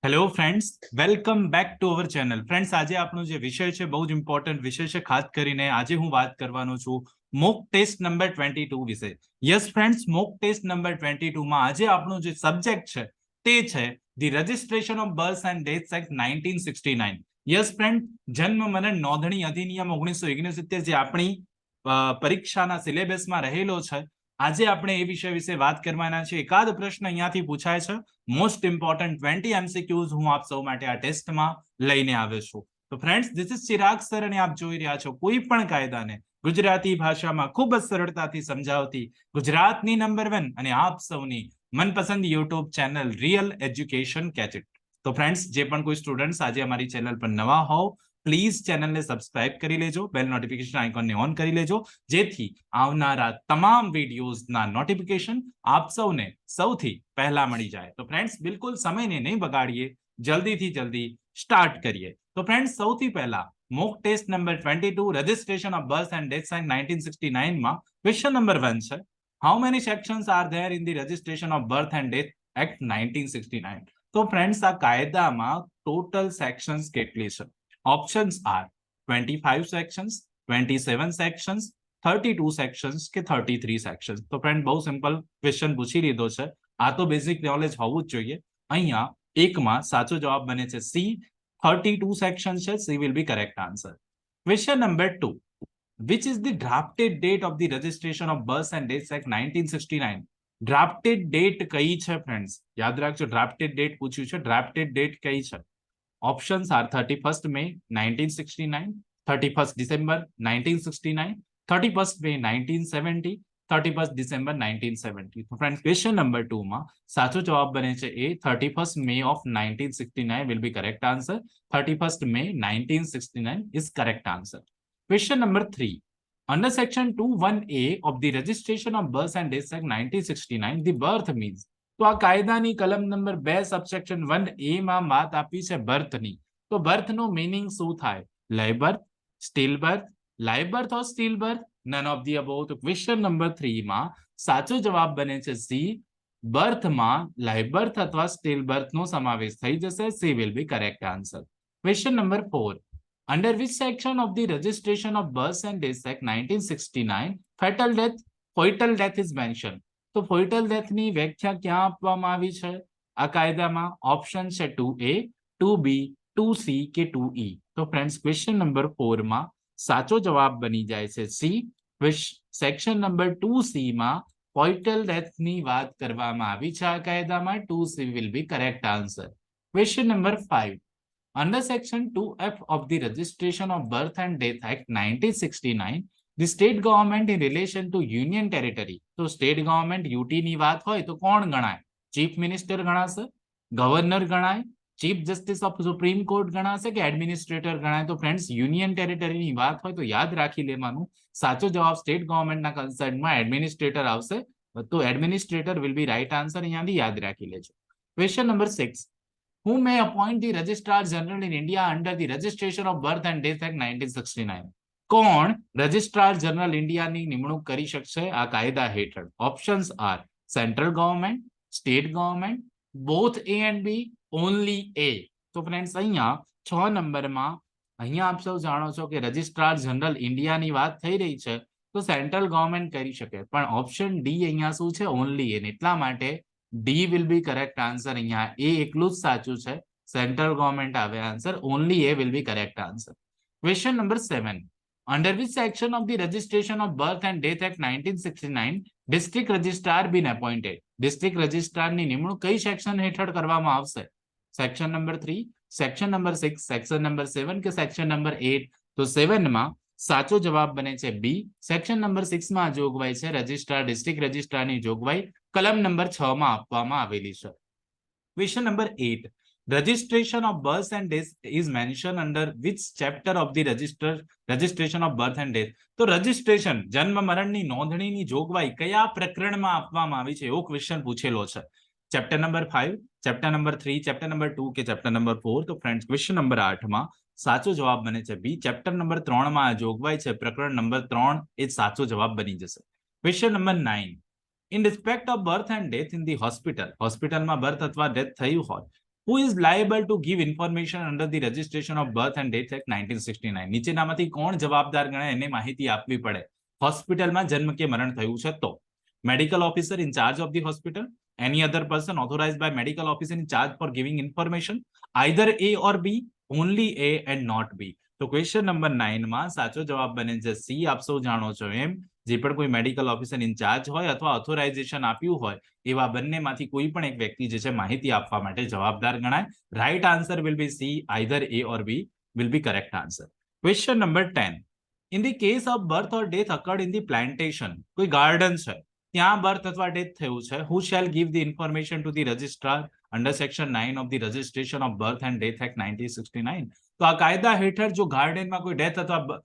Hello friends, welcome back to our channel. Friends, આજે આપણો જે વિષય છે બહુ જ ઇમ્પોર્ટન્ટ વિષય છે. ખાસ કરીને આજે હું વાત કરવાનો છું મોક ટેસ્ટ નંબર 22 વિશે. Yes friends, mock test number 22 માં આજે આપણો જે સબ્જેક્ટ છે તે છે the registration of birth and deaths act 1969. Yes friend, જન્મ મરણ નોંધણી અધિનિયમ 1969 જે આપણી પરીક્ષાના સિલેબસમાં રહેલો છે. આજે આપણે એ વિષય વિશે વાત કરવાના છે. એકાદ પ્રશ્ન અહીંયાથી પૂછાય છે. મોસ્ટ ઇમ્પોર્ટન્ટ 20 MCQs હું આપ સૌ માટે આ ટેસ્ટમાં લઈને આવ્યો છું. તો friends, this is Chirag sir અને આપ જોઈ રહ્યા છો કોઈ પણ કાયદાને ગુજરાતી ભાષામાં ખૂબ જ સરળતાથી સમજાવતી ગુજરાતની નંબર 1 અને આપ સૌની મનપસંદ યુટ્યુબ ચેનલ રિયલ એજ્યુકેશન કેચેટ. તો ફ્રેન્ડ્સ, જે પણ કોઈ સ્ટુડન્ટ્સ આજે અમારી ચેનલ પર નવા હોવ, પ્લીઝ ચેનલને સબસ્ક્રાઇબ કરી લેજો, બેલ નોટિફિકેશન આઇકોનને ઓન કરી લેજો, જેથી આવનારા તમામ વિડીયોઝના નોટિફિકેશન આપ સૌને સૌથી પહેલા મળી જાય. તો ફ્રેન્ડ્સ, બિલકુલ સમયને નહીં બગાડીએ, જલ્દીથી જલ્દી સ્ટાર્ટ કરીએ. તો ફ્રેન્ડ્સ, સૌથી પહેલા mock test number 22 registration of birth and deaths act 1969 માં ક્વેશ્ચન નંબર 1 છે. How many sections are there in the registration of birth and death act 1969? તો ફ્રેન્ડ્સ, આ કાયદામાં ટોટલ સેક્શન્સ કેટલી છે? Options are 25 sections, 27 sections, 32 sections કે 33 sections. તો friend, બહુ સિમ્પલ ક્વેશ્ચન પૂછી લીધો છે. આ તો બેઝિક નોલેજ હોવું જ જોઈએ. અહીંયા એકમાં સાચો જવાબ બને છે સી, 32 સેક્શન છે. C will be correct answer. Question number 2, which is the drafted date of the registration of birth and deaths act 1969? ડ્રાફ્ટેડ date કઈ છે ફ્રેન્ડ્સ? યાદ રાખજો, ડ્રાફ્ટેડ ડેટ પૂછ્યું છે. ડ્રાફ્ટેડ ડેટ કઈ છે? Options are 31st May 1969, 31st December 1969, 31st May 1970, 31st December 1970. તો friend, question number 2 માં સાચો જવાબ બને છે એ 31st May of 1969 will be correct answer. 31st May 1969 is correct answer. Question number 3. Under section 21A of the registration of birth and deaths act 1969, the birth means. તો આ કાયદાની કલમ number 2 subsection 1A માં વાત આપી છે બર્થની. તો બર્થનો meaning શું થાય? Live birth, still birth, live birth or still birth? None of the above. તો ક્વેશ્ચન નંબર 3 માં સાચો જવાબ બને છે સી. બર્થમાં લાઈવ બર્થ અથવા સ્ટીલ બર્થનો સમાવેશ થઈ જશે. C will be correct answer. Question number 4. Under which section of the registration of birth and deaths act 1969 fatal death is mentioned? તો ફોઇટલ ડેથની વ્યાખ્યા ક્યાં આપવામાં આવી છે આ કાયદામાં? ઓપ્શન છે 2A, 2B, 2C કે 2E. તો ફ્રેન્ડ્સ, ક્વેશ્ચન નંબર 4 માં સાચો જવાબ બની જાય છે સી. સેક્શન નંબર 2C માં ફોઇટલ ડેથની વાત કરવામાં આવી છે આ કાયદામાં. 2C will be correct answer. Question number 5. Under section 2F of the registration of birth and death act 1969, the state government in relation to union territory. તો સ્ટેટ ગવર્મેન્ટ યુટી ની વાત હોય તો કોણ ગણાય? ચીફ મિનિસ્ટર ગણાશે, governor ગણાય, chief justice of supreme court ગણાશે કે એડમિનિસ્ટ્રેટર ગણાય? તો ફ્રેન્ડ્સ, યુનિયન ટેરિટરીની વાત હોય તો યાદ રાખી લેવાનું, સાચો જવાબ સ્ટેટ ગવર્મેન્ટના કન્સર્નમાં એડમિનિસ્ટ્રેટર આવશે. તો administrator will be right answer. અહીંયાથી યાદ રાખી લેજો. Question number 6. Who may appoint the Registrar General in India under the Registration of Birth and Death Act 1969? કોણ રજિસ્ટ્રાર જનરલ ઇન્ડિયાની નિમણૂક કરી શકશે આ કાયદા હેઠળ? Options are central government, state government, both A and B, only A. તો friends, અહીંયા 6 નંબરમાં અહીંયા આપ સૌ જાણો છો કે રજિસ્ટ્રાર જનરલ ઇન્ડિયાની વાત થઈ રહી છે તો સેન્ટ્રલ ગવર્મેન્ટ કરી શકે. પણ ઓપ્શન ડી અહીંયા શું છે? ઓનલી એ. એટલા માટે D will be correct answer. અહીંયા એ એકલું જ સાચું છે, સેન્ટ્રલ ગવર્મેન્ટ આવે answer. Only A will be correct answer. Question number 7. Under which section of the registration of birth and death act 1969 district registrar been appointed? district registrar ની નિમણૂક કઈ section હેઠળ કરવામાં આવશે? Section number 3, section number 6, section number 7 કે section number 8? તો 7 માં સાચો જવાબ બને છે બી. સેક્શન નંબર 6 માં જોગવાઈ છે રજિસ્ટ્રાર, ડિસ્ટ્રિક્ટ રજિસ્ટ્રારની જોગવાઈ કલમ નંબર 6 માં આપવામાં આવેલી છે. Question number 8. Registration of birth and death is mentioned under which chapter of the registration of birth and death? તો રજિસ્ટ્રેશન, જન્મ મરણની નોંધણીની જોગવાઈ કયા પ્રકરણમાં આપવામાં આવી છે એવો ક્વેશ્ચન પૂછેલો છે. Chapter number 5, chapter number 3, chapter number 2 કે ચેપ્ટર નંબર 4? તો ફ્રેન્ડ્સ, ક્વેશ્ચન નંબર 8 માં સાચો જવાબ બને છે બી. ચેપ્ટર નંબર 3 માં આ જોગવાઈ છે, પ્રકરણ નંબર 3 એ સાચો જવાબ બની જશે. Question number 9. In respect of birth and death in the hospital, હોસ્પિટલમાં બર્થ અથવા ડેથ થયું હોય who is liable to give information under the registration of birth and death act 1969 નીચેનામાંથી કોણ જવાબદાર ગણાય એને માહિતી આપવી પડે હોસ્પિટલમાં જન્મ કે મરણ થયું છે તો medical officer in charge of the hospital any other person authorized by medical officer in charge for giving information either A or B only A and not B તો ક્વેશ્ચન નંબર 9 માં સાચો જવાબ બને છે સી આપ સૌ જાણો છો એમ જે પણ કોઈ મેડિકલ ઓફિસર ઇન્ચાર્જ હોય અથવા ઓથોરાઇઝેશન આપ્યું હોય એવા બંનેમાંથી કોઈ પણ એક વ્યક્તિ જે છે માહિતી આપવા માટે જવાબદાર ગણાય right answer will be C either A or B will be correct answer question number 10 in the case of birth or death occurred in the plantation કોઈ ગાર્ડન છે ત્યાં બર્થ અથવા ડેથ થયું છે who shall give the information to the registrar under section 9 of the registration of birth and death act 1969 તો આ કાયદા હેઠળ જો ગાર્ડનમાં કોઈ ડેથ અથવા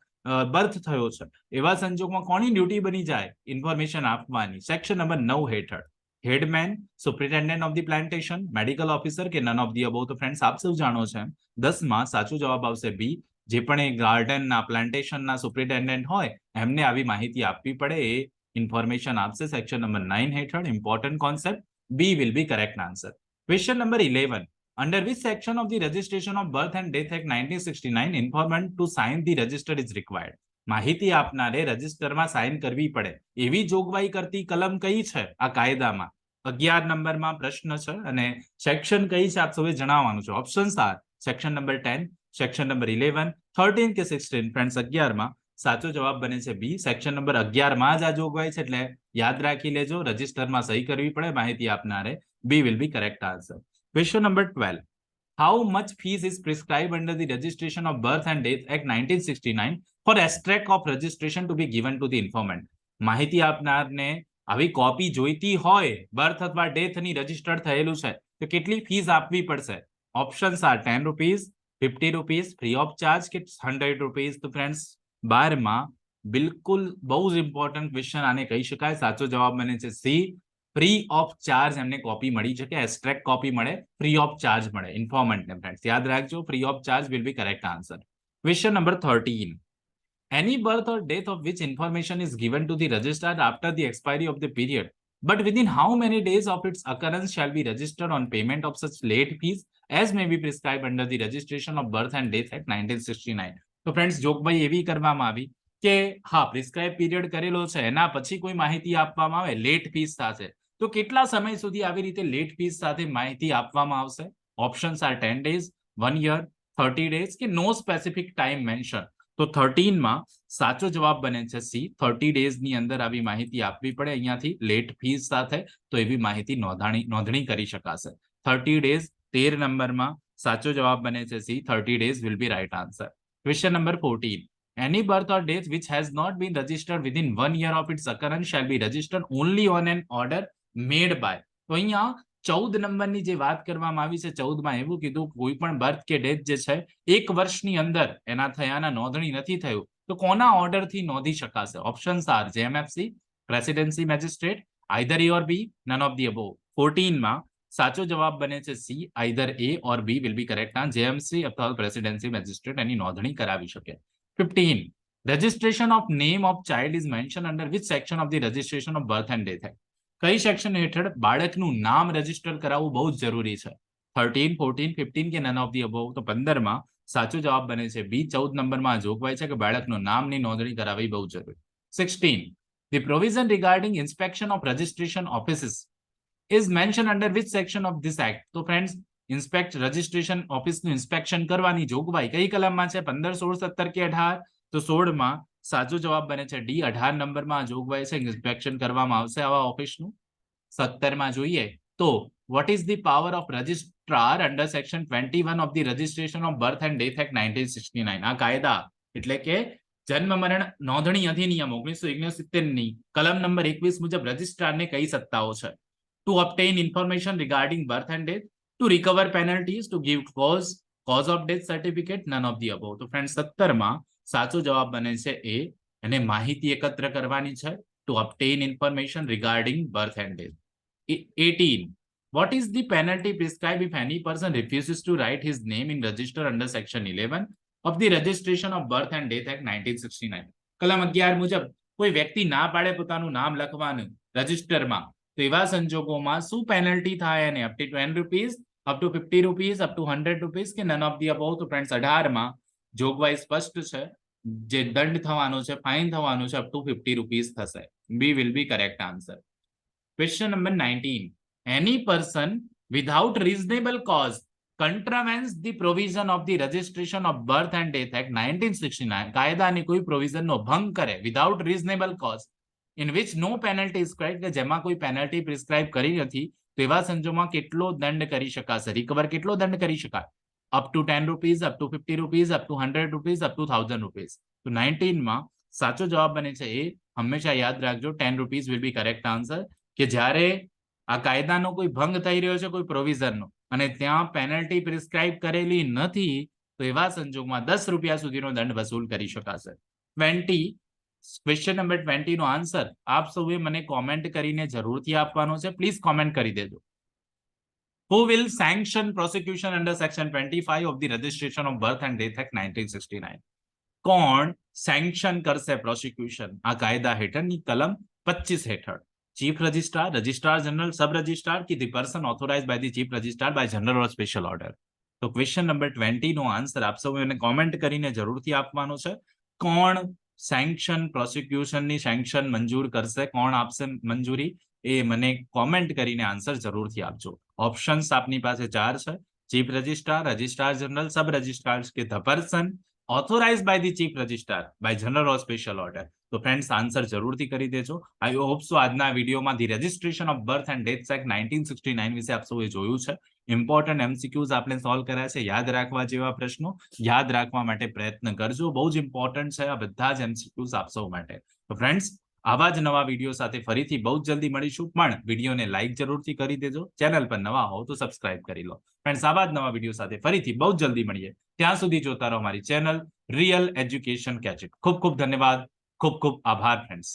બર્થ થયો છે એવા સંજોગમાં કોની ડ્યુટી બની જાય ઇન્ફોર્મેશન આપવાની સેક્શન નંબર 9 હેઠળ headman superintendent of the plantation medical officer કે નન ઓફ ધી અબોવ તો ફ્રેન્ડ્સ આપ સૌ જાણો છો 10 માં સાચો જવાબ આવશે બી જે પણ એ ગાર્ડનના પ્લાન્ટેશનના સુપ્રિન્ટેન્ડન્ટ હોય એમને આવી માહિતી આપવી પડે એ ઇન્ફોર્મેશન આપશે સેક્શન નંબર 9 હેઠળ important concept B will be correct answer question number 11 under which section of the registration of birth and death act 1969 informant to sign the register is required માહિતી આપનારે રજિસ્ટરમાં સાઇન કરવી પડે એવી જોગવાઈ કરતી કલમ કઈ છે આ કાયદામાં 11 નંબરમાં પ્રશ્ન છે અને સેક્શન કઈ છે આપ સૌએ જણાવવાનું છે options R section number 10 section number 11 13 કે 16 ફ્રેન્ડ્સ 11 માં સાચો જવાબ બને છે બી સેક્શન નંબર 11 માં જ આ જોગવાઈ છે એટલે યાદ રાખી લેજો રજિસ્ટરમાં સહી કરવી પડે માહિતી આપનારે B will be correct answer Question number 12. How much fees is prescribed under the registration of birth and death act 1969 for extract of registration to be given to the informant? માહિતી આપનારને આવી કોપી જોઈતી હોય birth અથવા ડેથની registered થયેલું છે તો કેટલી fees આપવી પડશે options R 10 rupees 50 rupees free of charge કે 100 રૂપીસ તો ફ્રેન્ડ્સ 12 માં બિલકુલ બહુ જ ઇમ્પોર્ટન્ટ ક્વેશ્ચન આને કહી શકાય સાચો જવાબ બને છે સી ફ્રી ઓફ ચાર્જ એમને કોપી મળી શકે એસ્ટ્રેક્ટ કોપી મળે ફ્રી ઓફ ચાર્જ મળે ઇન્ફોર્મન્ટને ફ્રેન્ડ્સ યાદ રાખજો free of charge will be correct answer question number 13 any birth or death of which information is given to the registrar after the expiry of the period but within how many days of its occurrence shall be registered on payment of such late fees as may be prescribed under the registration of birth and death act 1969 તો friends જોગવાઈ એવી કરવામાં આવી કે હા prescribe period કરેલો છે એના પછી કોઈ માહિતી આપવામાં આવે લેટ ફીસ સાથે તો કેટલા સમય સુધી આવી રીતે લેટ ફીસ સાથે માહિતી આપવામાં આવશે options R 10 days 1 year 30 days કે નો સ્પેસિફિક ટાઈમ મેન્શન તો 13 માં સાચો જવાબ બને છે સી 30 days ની અંદર આવી માહિતી આપવી પડે અહીંયાથી લેટ ફીસ સાથે તો એવી માહિતી નોંધણી કરી શકાશે 30 days 13 નંબરમાં સાચો જવાબ બને છે C 30 days will be right answer question number 14 any birth or death which has not been registered within 1 year of its occurrence shall be registered only on an order made by તો અહીંયા 14 નંબરની જે વાત કરવામાં આવી છે 14 માં એવું કીધું કોઈ પણ બર્થ કે ડેથ જે છે એક વર્ષની અંદર એના થયાના નોંધણી નથી થયું તો કોના ઓર્ડરથી નોંધી શકાશે options R JMFC presidency magistrate either A or B none of the above 14 માં સાચો જવાબ બને છે C either A or B will be correct આ જેએમસી અથવા પ્રેસિડેન્સી મેજિસ્ટ્રેટ એની નોંધણી કરાવી શકે 15 registration of name of child is mentioned under which section of the registration of birth and death act કઈ સેક્શન હેઠળ બાળકનું નામ રજીસ્ટર કરાવવું બહુ જ જરૂરી છે 13 14 15 કે none of the above તો 15 માં સાચો જવાબ બને છે બી 14 નંબરમાં જોગવાઈ છે કે બાળકનું નામની નોંધણી કરાવવી બહુ જરૂરી 16 the provision regarding inspection of registration offices is mentioned under which section of this act તો ફ્રેન્ડ્સ ઇન્સ્પેક્ટ રજિસ્ટ્રેશન ઓફિસનું ઇન્સ્પેક્શન કરવાની જોગવાઈ કઈ કલમમાં છે 15 16 17 કે 18 તો 16 માં સાચો જવાબ બને છે ડી 18 નંબરમાં જોગવાઈ છે ઇન્સ્પેક્શન કરવામાં આવશે આવા ઓફિસનું 17 માં જોઈએ તો what is the power of registrar under section 21 of the registration of birth and death act 1969 આ કાયદા એટલે કે જન્મ મરણ નોંધણી અધિનિયમ 1969 ની કલમ નંબર 21 મુજબ રજિસ્ટ્રારને કઈ સત્તાઓ છે to obtain information regarding birth and death to recover penalties to give cause of death certificate none of the above તો ફ્રેન્ડ 17 માં સાચો જવાબ બને છે એ અને માહિતી એકત્ર કરવાની છે to obtain information regarding birth and death 18 what is the penalty prescribed if any person refuses to write his name in register under section 11 of the registration of birth and death act 1969 કલમ 11 મુજબ કોઈ વ્યક્તિ ના પાડે પોતાનું નામ લખવાનું રજિસ્ટરમાં તો એવા સંજોગોમાં શું પેનલ્ટી થાય અને up to 10 rupees up to 50 rupees, up to 100 rupees કે નન ઓફ ધી અબોવ? તો ફ્રેન્ડ્સ 18 માં જોગવાઈ સ્પષ્ટ છે, જે દંડ થવાનો છે, ફાઇન થવાનું છે, અપ ટુ 50 રૂપીઝ થશે. બી will be correct answer. Question number 19. Any person without reasonable cause contravenes the provision of the registration of birth and death act 1969, કાયદાની કોઈ પ્રોવિઝનનો ભંગ કરે without reasonable cause, in which no penalty prescribe, કે જેમાં કોઈ penalty prescribe કરી નથી, તો એવા સંજોગોમાં કેટલો દંડ કરી શકાશે? રિકવર કેટલો દંડ કરી શકાય? Up to 10 rupees, up to 50 rupees, up to 100 rupees, up to 1000 rupees. તો 19 માં સાચો જવાબ બને છે એ. હંમેશા યાદ રાખજો 10 rupees will be correct answer, કે જ્યારે આ કાયદાનો કોઈ ભંગ થઈ રહ્યો છે કોઈ પ્રોવિઝનનો અને ત્યાં પેનલ્ટી પ્રિસ્ક્રાઇબ કરેલી નથી, તો એવા સંજોગમાં 10 રૂપિયા સુધીનો દંડ વસૂલ કરી શકાશે. 20, ક્વેશ્ચન નંબર 20 નો આન્સર આપ સૌએ મને કોમેન્ટ કરીને જરૂરથી આપવાનો છે. પ્લીઝ કોમેન્ટ કરી દેજો. Who will sanction prosecution under section 25 of the Registration of Birth and Death Act 1969? કોણ સેન્ક્શન કરશે પ્રોસિક્યુશન આ કાયદા હેઠળની કલમ 25 હેઠળ? Chief registrar, registrar general, sub registrar કે the person authorise by the chief registrar by general or special order? તો question number 20 નો આન્સર આપ સૌ એને કોમેન્ટ કરીને જરૂરથી આપવાનો છે. કોણ સેન્ક્શન પ્રોસિક્યુશનની સેન્ક્શન મંજૂર કરશે, કોણ આપશે મંજૂરી, એ મને કોમેન્ટ કરીને આન્સર જરૂરથી આપજો. ઓપ્શન્સ આપની પાસે 4 છે: chief registrar, registrar general, sub registrar કે the person authorise by the chief registrar by general or special order. તો ફ્રેન્ડ્સ આન્સર જરૂરથી કરી દેજો. આઈ હોપ સો આજના વિડીયોમાં the registration of birth and death act 1969 વિશે આપ સૌએ જોયું છે. ઇમ્પોર્ટન્ટ એમસીક્યુઝ આપણે સોલ્વ કર્યા છે. યાદ રાખવા જેવા પ્રશ્નો યાદ રાખવા માટે પ્રયત્ન કરજો. બહુ જ ઇમ્પોર્ટન્ટ છે આ બધા જ એમસીક્યુઝ આપ સૌ માટે. તો ફ્રેન્ડ્સ આવા જ નવા વિડીયો સાથે ફરીથી બહુ જ જલ્દી મળીશું. પણ વિડીયોને લાઈક જરૂરથી કરી દેજો. ચેનલ પર નવા હો તો સબસ્ક્રાઇબ કરી લો. ફ્રેન્ડ્સ આવા જ નવા વિડીયો સાથે ફરીથી બહુ જ જલ્દી મળીએ. ત્યાં સુધી જોતા રહો મારી ચેનલ રિયલ એજ્યુકેશન ગેજેટ. ખૂબ ખૂબ ધન્યવાદ. ખૂબ ખૂબ આભાર ફ્રેન્ડ્સ.